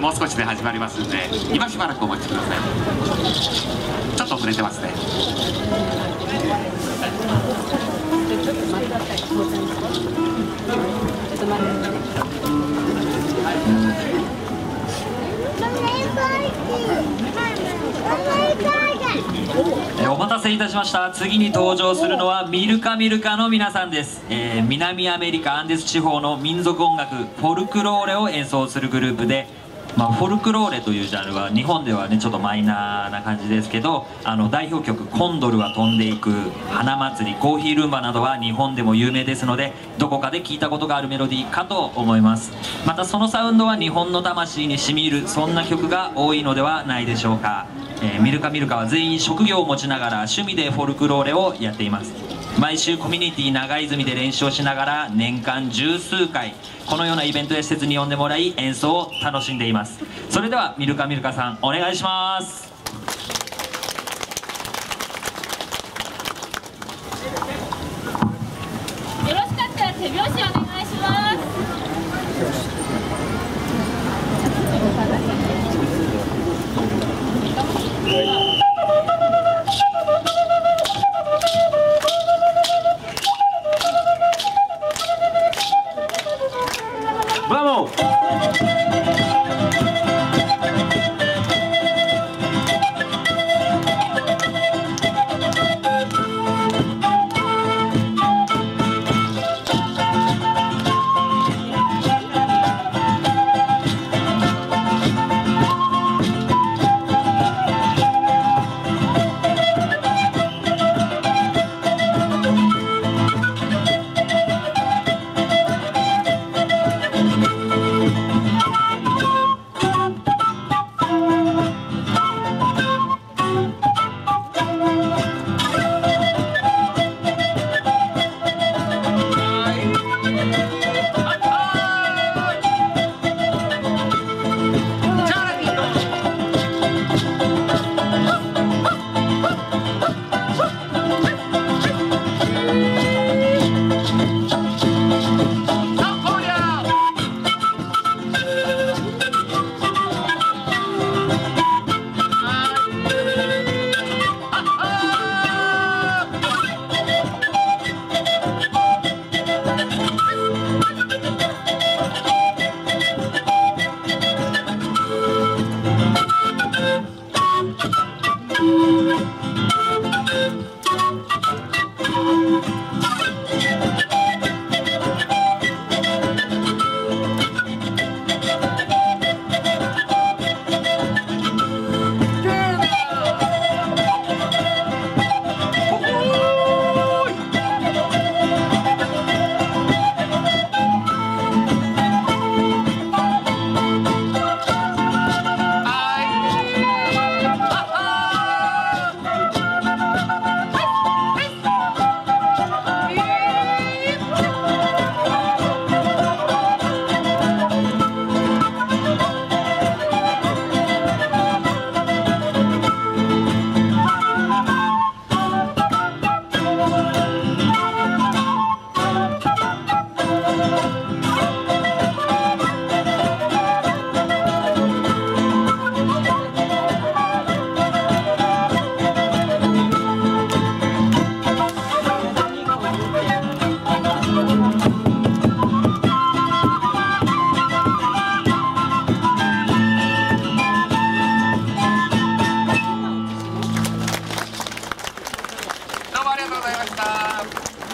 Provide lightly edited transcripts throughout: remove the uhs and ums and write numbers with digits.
もう少しで始まりますんで、今しばらくお待ちください。ちょっと遅れてますね。ちょっと待って。お待たせいたしました。次に登場するのはミルカミルカの皆さんです。南アメリカアンデス地方の民族音楽フォルクローレを演奏するグループで、フォルクローレというジャンルは日本ではねちょっとマイナーな感じですけど、代表曲「コンドルは飛んでいく」「花祭り」「コーヒールンバ」などは日本でも有名ですので、どこかで聞いたことがあるメロディーかと思います。またそのサウンドは日本の魂にしみ入る、そんな曲が多いのではないでしょうか。ミルカミルカは全員職業を持ちながら趣味でフォルクローレをやっています。毎週コミュニティ長泉で練習をしながら年間十数回このようなイベントや施設に呼んでもらい演奏を楽しんでいます。それではミルカミルカさんお願いします。よろしかったら手拍子お願いします。Vamos!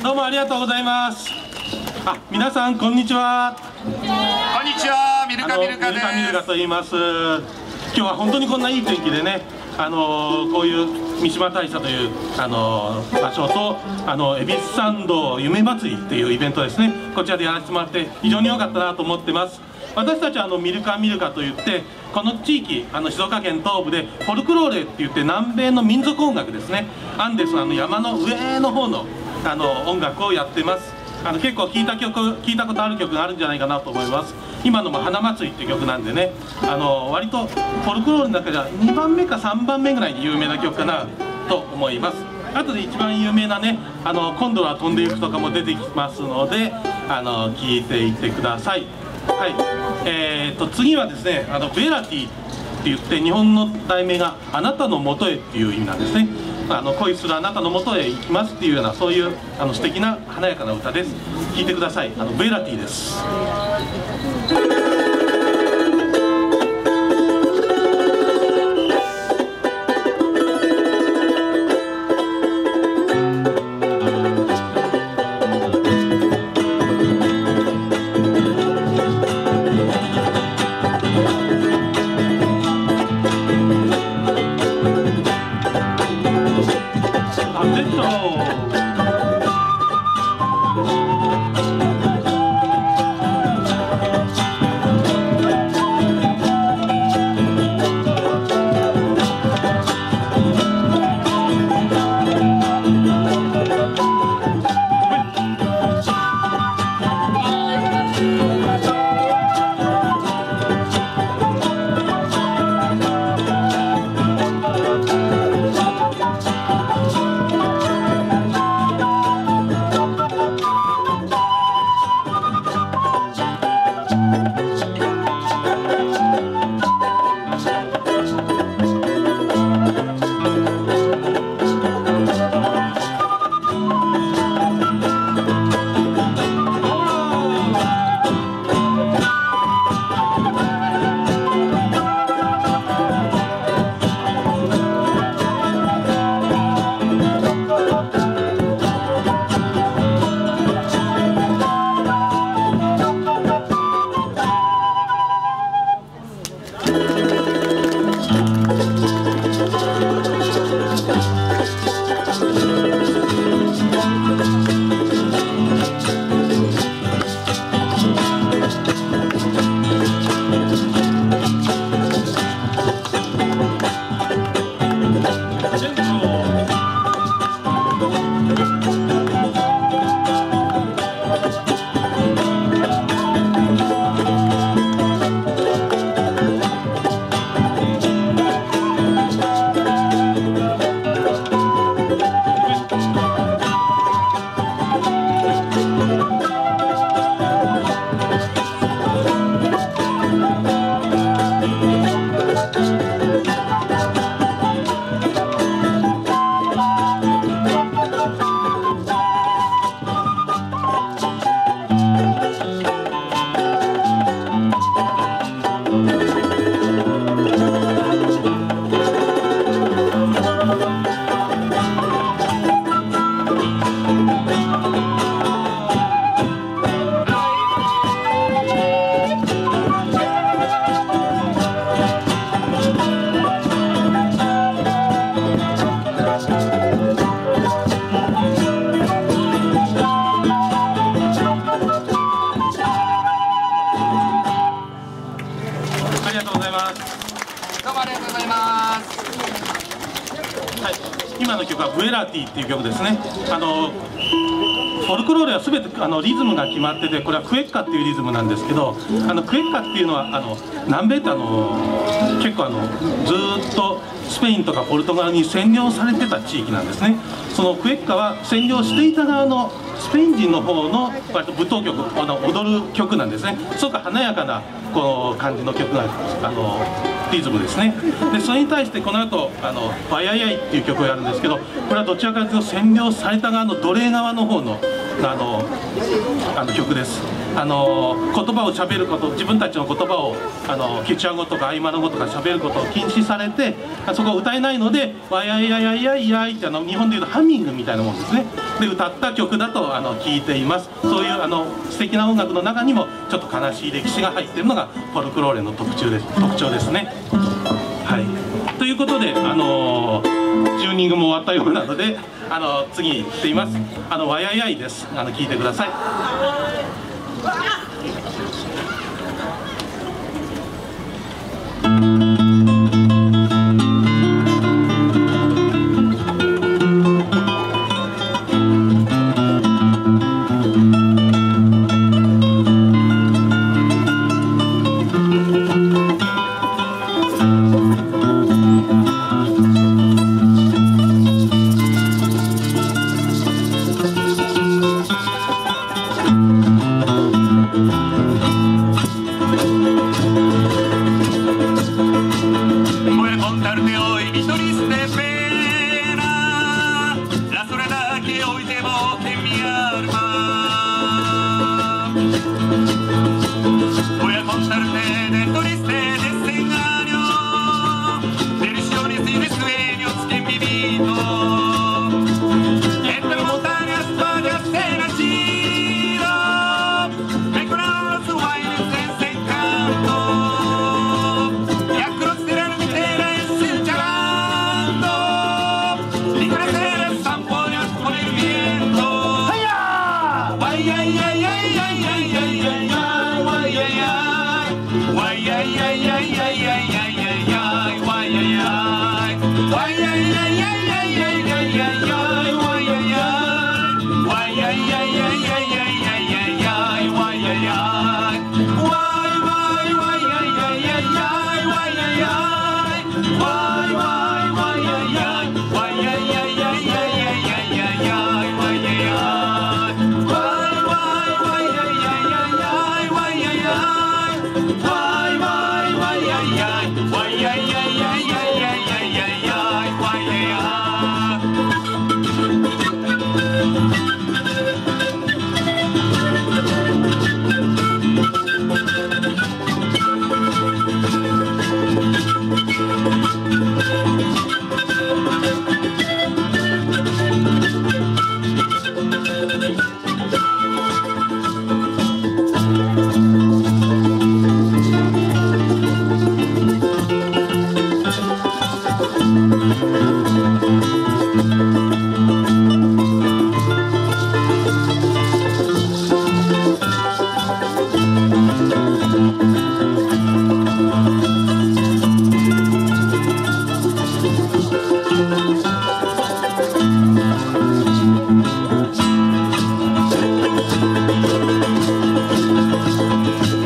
どうもありがとうございます。皆さんこんにちは。こんにちは、ミルカミルカです。ミルカミルカと言います。今日は本当にこんないい天気でね、こういう三島大社という場所と恵比寿参道夢祭りっていうイベントですね、こちらでやらせてもらって非常に良かったなと思ってます。私たちはミルカミルカといって、この地域静岡県東部でフォルクローレっていって南米の民族音楽ですね、アンデスの山の上の方の音楽をやってます。結構聞いたことある曲があるんじゃないかなと思います。今のも「花祭り」っていう曲なんでね、割とフォルクローレの中では2番目か3番目ぐらいに有名な曲かなと思います。後で一番有名なね今度は飛んでいくとかも出てきますので聞いていってください。はい、次はですねベラティって言って日本の題名があなたのもとへっていう意味なんですね。恋するあなたのもとへ行きますっていうようなそういう素敵な華やかな歌です。聴いてください。ベラティです。今の曲はブエラティっていう曲ですね。フォルクローレは全てリズムが決まってて、これはクエッカっていうリズムなんですけど、クエッカっていうのは南米って結構ずっとスペインとかポルトガルに占領されてた地域なんですね。そのクエッカは占領していた側のスペイン人の方の割と舞踏曲、踊る曲なんですね。すごく華やかなこの感じの曲がリズムですね。でそれに対してこの後「ワイアイアイ」っていう曲をやるんですけど、これはどちらかというと占領された側の奴隷側の方の曲です。言葉をしゃべること、自分たちの言葉をケチュア語とかアイマノ語とかしゃべることを禁止されて、そこを歌えないので「ワイアイアイアイアイアイ」って日本でいうとハミングみたいなもんですね。で歌った曲だと聞いています。そういう素敵な音楽の中にもちょっと悲しい歴史が入っているのがフォルクローレの特徴ですね。はい、ということでチューニングも終わったようなので次いっています。ワイアイアイです。聞いてください。Voy a contarte de triste desengaño, de ilusiones y de sueños que he vivido. Entre montañas, vallas, he nacido, me curaron los bailes de ese encanto, y a cruzar la frontera es el charando, y crecer las ampollas con el viento. ¡Ay, ay, ay, ay, ay, ay, ay, ay, ay, ay, ay, ay,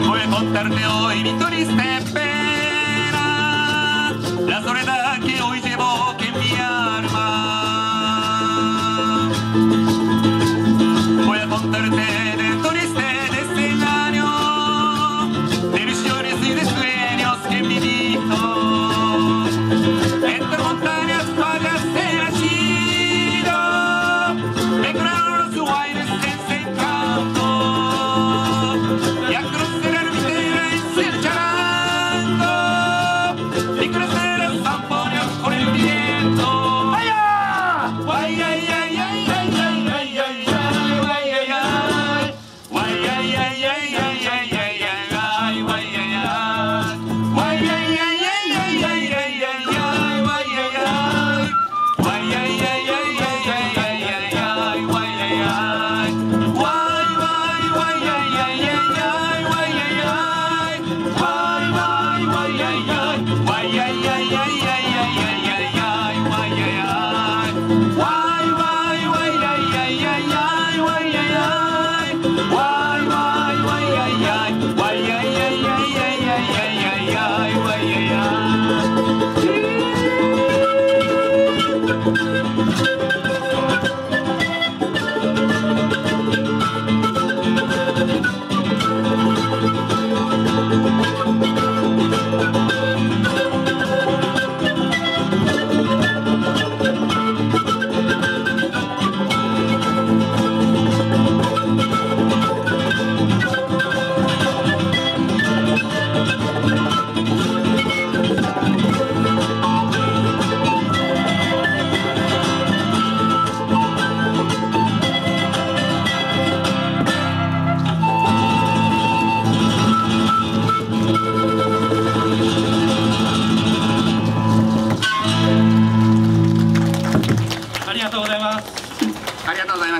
Voy a contarte hoy mi triste pena, la soledad que hoy llevo en mi alma. Voy a contarte del triste desengaño, de ilusiones y de sueños que he vivido. Entre montañas, vallas, he nacido, me curaron los bailes de ese encanto, y a cruzar la frontera es el charando, y crecer las ampollas con el viento. ¡Ay, ay, ay, ay, ay, ay, ay, ay, ay, ay, ay,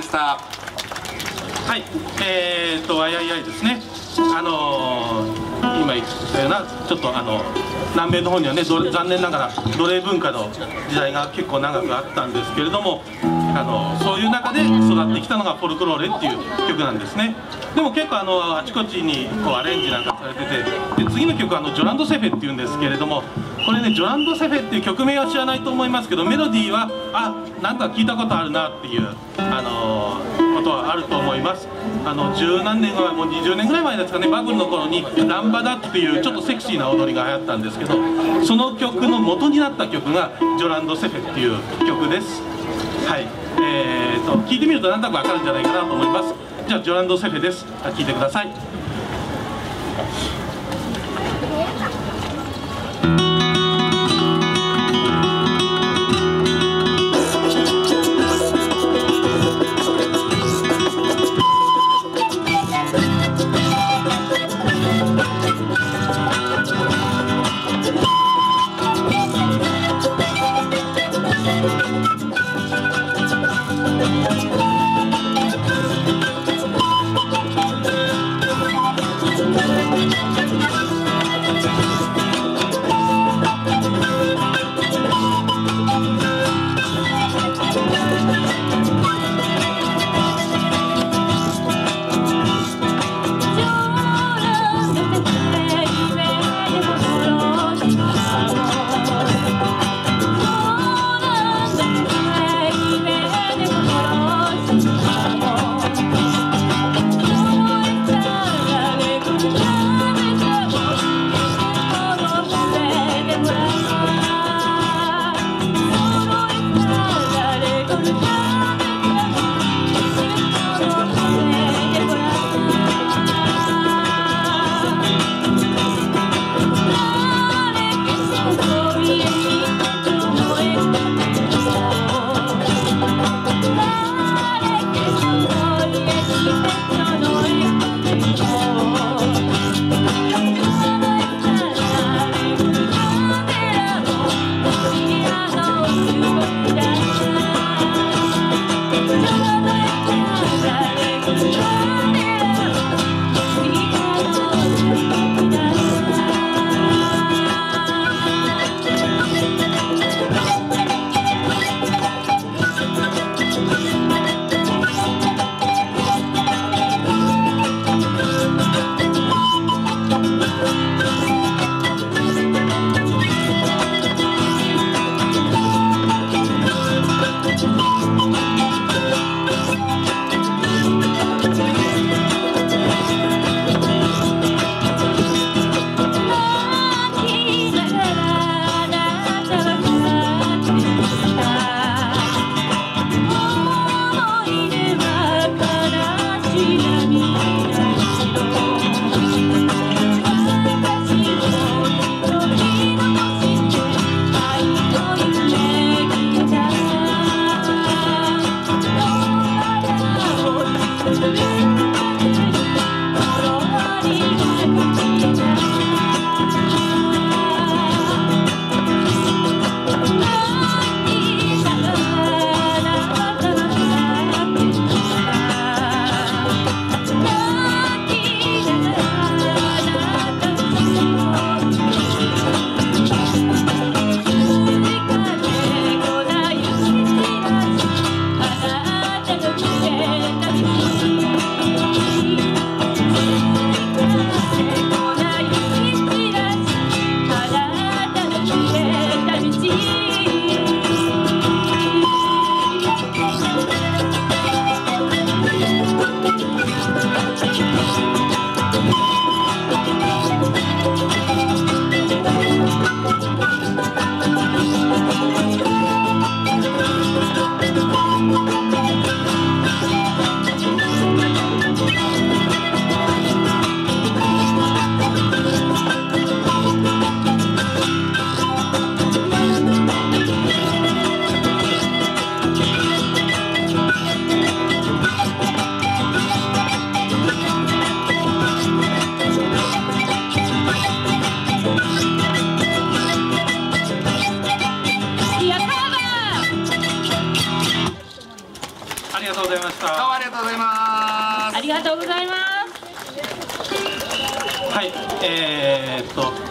した。はい、あやいやいですね。今言ったようなちょっと南米の方にはね残念ながら奴隷文化の時代が結構長くあったんですけれども、そういう中で育ってきたのがフォルクローレっていう曲なんですね。でも結構あちこちにこうアレンジなんかされてて、で次の曲ジョランド・セフェっていうんですけれども、これねジョランド・セフェっていう曲名は知らないと思いますけど、メロディーはなんか聞いたことあるなっていうことはあると思います。十何年前、もう20年ぐらい前ですかね、バブルの頃にランバダっていうちょっとセクシーな踊りが流行ったんですけど、その曲の元になった曲がジョランド・セフェっていう曲です。はい、聞いてみるとなんとなくわかるんじゃないかなと思います。じゃあジョランド・セフェです。聞いてください。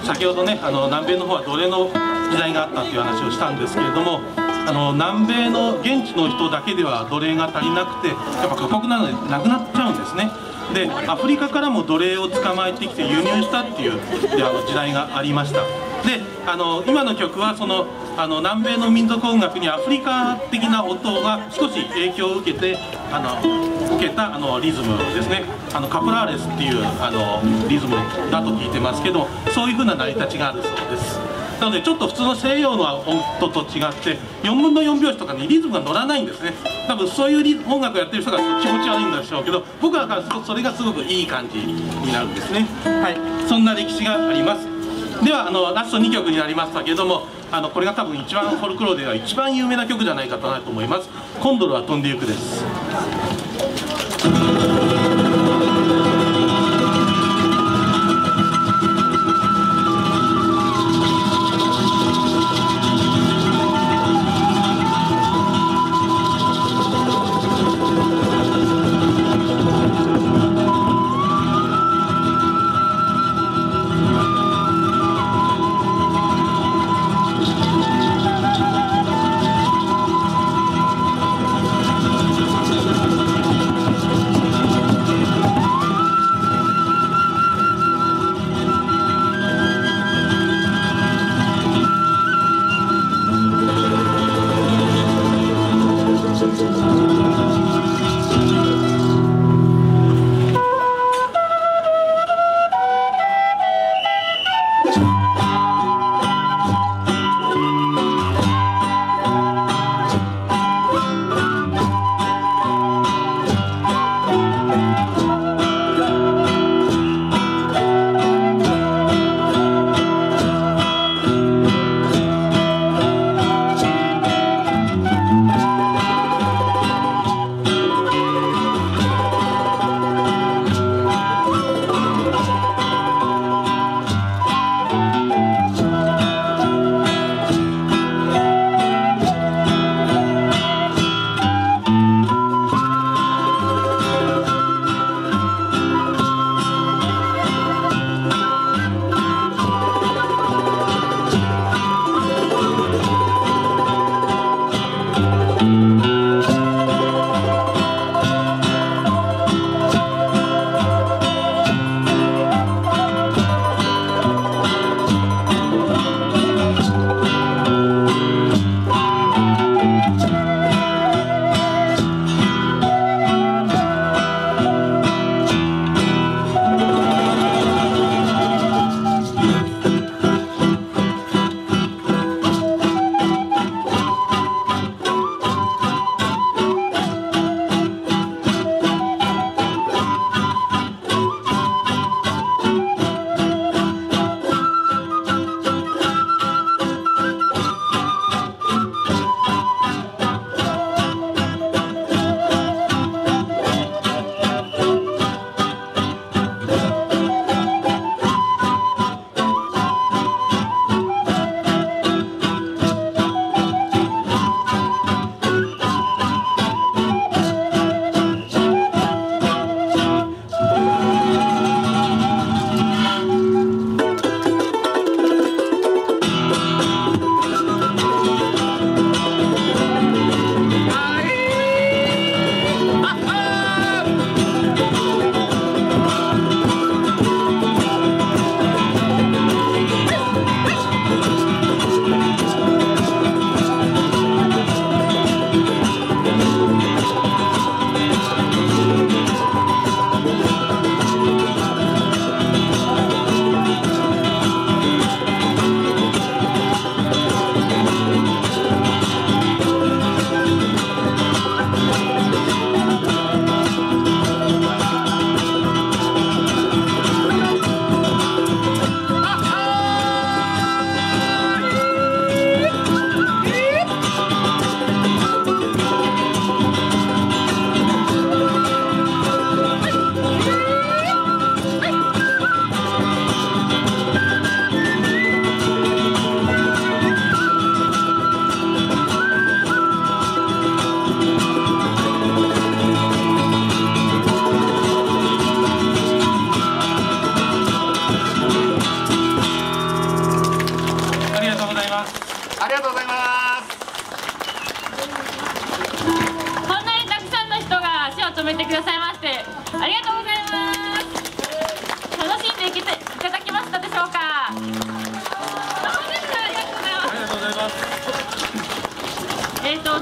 先ほどね南米の方は奴隷の時代があったという話をしたんですけれども、南米の現地の人だけでは奴隷が足りなくてやっぱ過酷なのでなくなっちゃうんですね。でアフリカからも奴隷を捕まえてきて輸入したっていう時代がありました。で今の曲はその南米の民族音楽にアフリカ的な音が少し影響を受けたリズムですね。カプラーレスっていうリズムだと聞いてますけど、そういう風な成り立ちがあるそうです。なのでちょっと普通の西洋の音と違って4分の4拍子とかにリズムが乗らないんですね。多分そういう音楽をやってる人が気持ち悪いんでしょうけど、僕らからするとそれがすごくいい感じになるんですね。はい、そんな歴史があります。ではラスト2曲になりましたけれども、これが多分一番フォルクローレでは一番有名な曲じゃないかなと思います。コンドルは飛んでゆくです。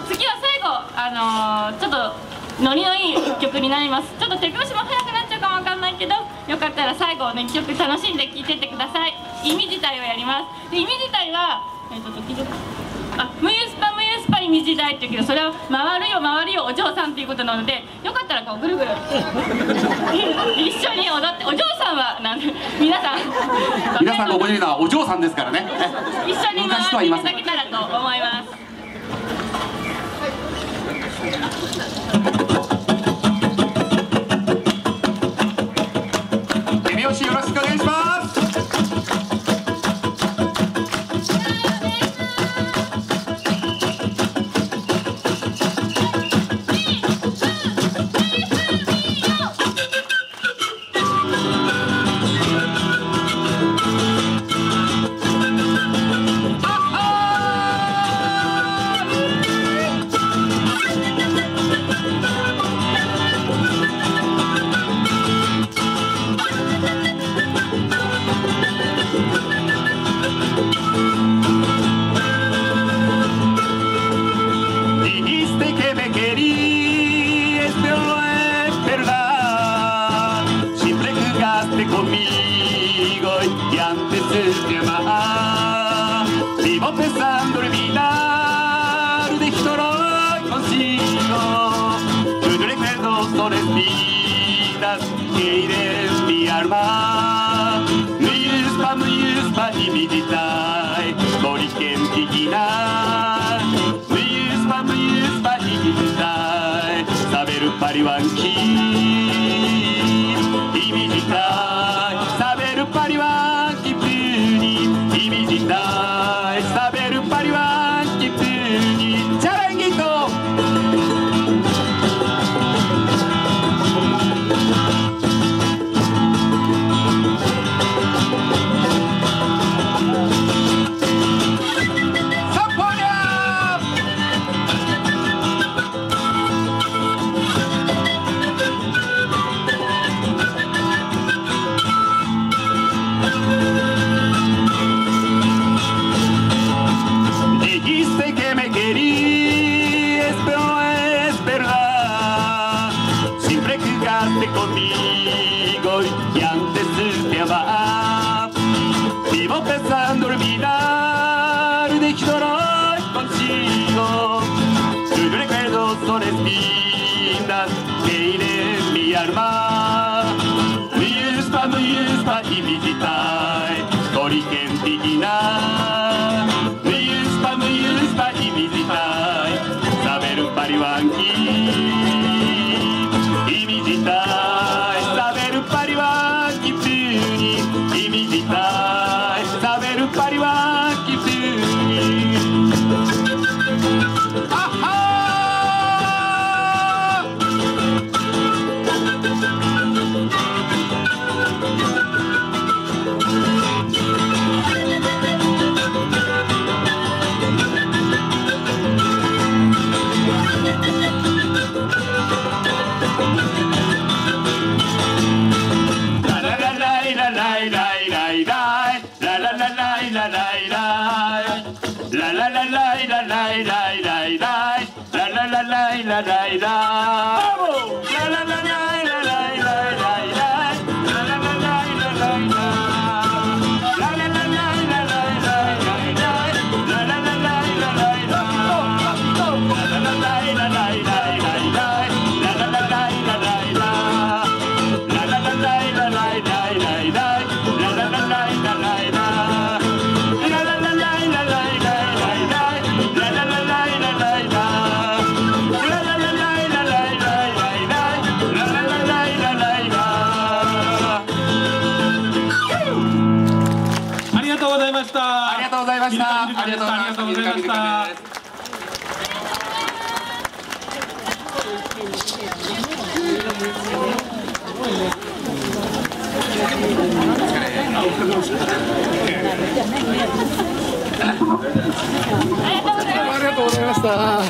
次は最後、ちょっとノリのいい曲になります。ちょっと手拍子も速くなっちゃうかもわかんないけど、よかったら最後ね、曲楽しんで聴いてってください。意味自体をやります。で、意味自体は、ムユスパムムユースパイミ時代っていうけど、それは回るよ回るよお嬢さんっていうことなので、よかったらこうぐるぐる一緒に踊って、お嬢さんはなんで皆さんここにいるのはお嬢さんですからね。一緒に回っていただけたらと思います。手拍子よろしくお願いします。Conmigo y antes de amar, vivo pensando olvidar, déjalo consigo. Yo recuerdo soles vidas que iré en mi alma. Muy yuspa y mi ditai, Toriken Tigina. Muy yuspa y mi ditai, saber pariwanki. パリは切符に意味自体サベルパリは切符にチャレンジとサポニャconmigo y antes de amar vivo pensando olvidar déjalo consigo tus recuerdos son espinas que iré en mi alma muy yuspa y visitai Toriken Tigina muy yuspa y visitai saber pariwanki saber pariwa kipuni imitai saber pariwa kipuni ahaありがとうございました。ありがとうございました。ありがとうございました。ありがとうございました。